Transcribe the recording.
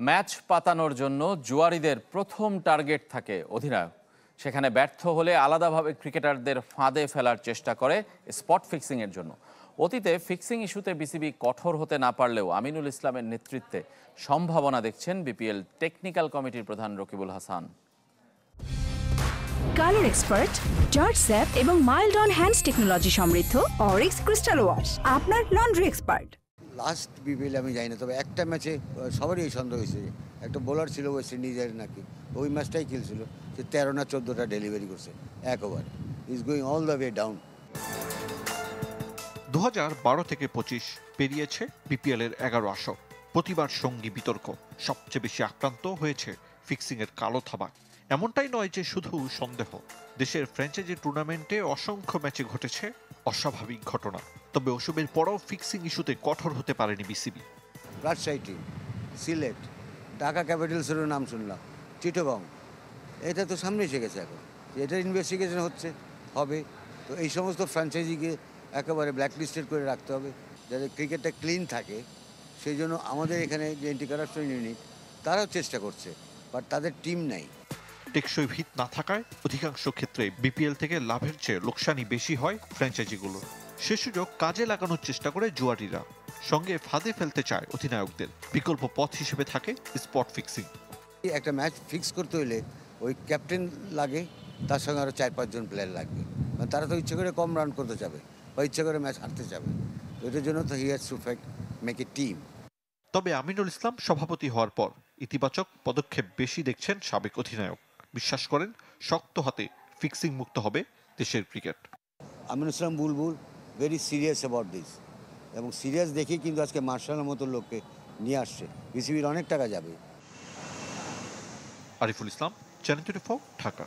Match পাতানোর জন্য জুয়ারিদের প্রথম target থাকে অধিনায়ক। সেখানে ব্যর্থ হলে আলাদাভাবে ক্রিকেটারদের ফাঁদে ফেলার চেষ্টা করে স্পট ফিক্সিংয়ের জন্য। অতীতে ফিক্সিং ইস্যুতে বিসিবি কঠোর হতে না পারলেও আমিনুল ইসলামের নেতৃত্বে সম্ভাবনা দেখছেন বিপিএল টেকনিক্যাল কমিটির প্রধান Rakibul Hasan. Colour expert, George sap এবং মাইল্ড অন হ্যান্ডস টেকনোলজি সমৃদ্ধ অরিক্স ক্রিস্টাল ওয়াশ আপনার লন্ড্রি এক্সপার্ট। লাস্ট বিপিএল আমি যাই না, তবে একটা ম্যাচে সবারই এই সন্দেহ হয়েছে, একটা বোলার ছিল ওয়েস্ট ইন্ডিজের নাকি, ওই ম্যাচটাই খেলছিল, সে 13 না 14টা ডেলিভারি করছে এক over. Is going all the way down. 2012 থেকে 25 পেরিয়েছে বিপিএল এর 11 আসর। প্রতিবার সঙ্গী বিতর্ক, সবচেয়ে বেশি আক্রান্ত হয়েছে ফিক্সিং এর কালো থাবা। এমনটাই নয় যে শুধু সন্দেহ, দেশের ফ্র্যাঞ্চাইজি টুর্নামেন্টে অসংখ্য ম্যাচে ঘটেছে অস্বাভাবিক ঘটনা। তবে ওসবের পরও ফিক্সিং ইস্যুতে কঠোর হতে পারেনি বিসিবি। রাজশাহী টিম, সিলেট, ঢাকা ক্যাপিটালসেরও নাম শুনলাম, চিটাগং, এটা তো সামনে এসে গেছে এখন, এটার ইনভেস্টিগেশন হবে। তো এই সমস্ত ফ্র্যাঞ্চাইজিকে একেবারে ব্ল্যাকলিস্টেড করে রাখতে হবে, যাতে ক্রিকেটটা ক্লিন থাকে। সেই জন্য আমাদের এখানে যে অ্যান্টি কারাপশন ইউনিট, তারাও চেষ্টা করছে, বাট তাদের টিম নেই। টেকসই ভিত না থাকায় অধিকাংশ ক্ষেত্রে বিপিএল থেকে লাভের চেয়ে লোকসানই বেশি হয় ফ্র্যাঞ্চাইজিগুলোর। সে সুযোগ কাজে লাগানোর চেষ্টা করে জুয়ারিরা, সঙ্গে ফাঁদে ফেলতে চায় অধিনায়কদের। বিকল্প পথ হিসেবে থাকে স্পট ফিক্সিং। একটা ম্যাচ ফিক্স করতে হলে ওই ক্যাপ্টেন লাগে, তার সঙ্গে আরও 4-5 জন প্লেয়ার লাগবে, মানে তারা তো ইচ্ছে করে কম রান করতে যাবে বা ইচ্ছে করে ম্যাচ হারতে যাবে। তো এটার জন্য তো he has to make a team. তবে আমিনুল ইসলাম সভাপতি হওয়ার পর ইতিবাচক পদক্ষেপ বেশি দেখছেন সাবেক অধিনায়ক। বিশ্বাস করেন শক্ত হাতে ফিক্সিং মুক্ত হবে দেশের cricket. Aminul Islam Bulbul very serious about this, এবং সিরিয়াস দেখেই কিন্তু আজকে মার্শালের মতো লোককে নিয়ে আসছে। বিসিবির অনেক টাকা যাবে। আরিফুল ইসলাম, চ্যানেল 24, ঢাকা।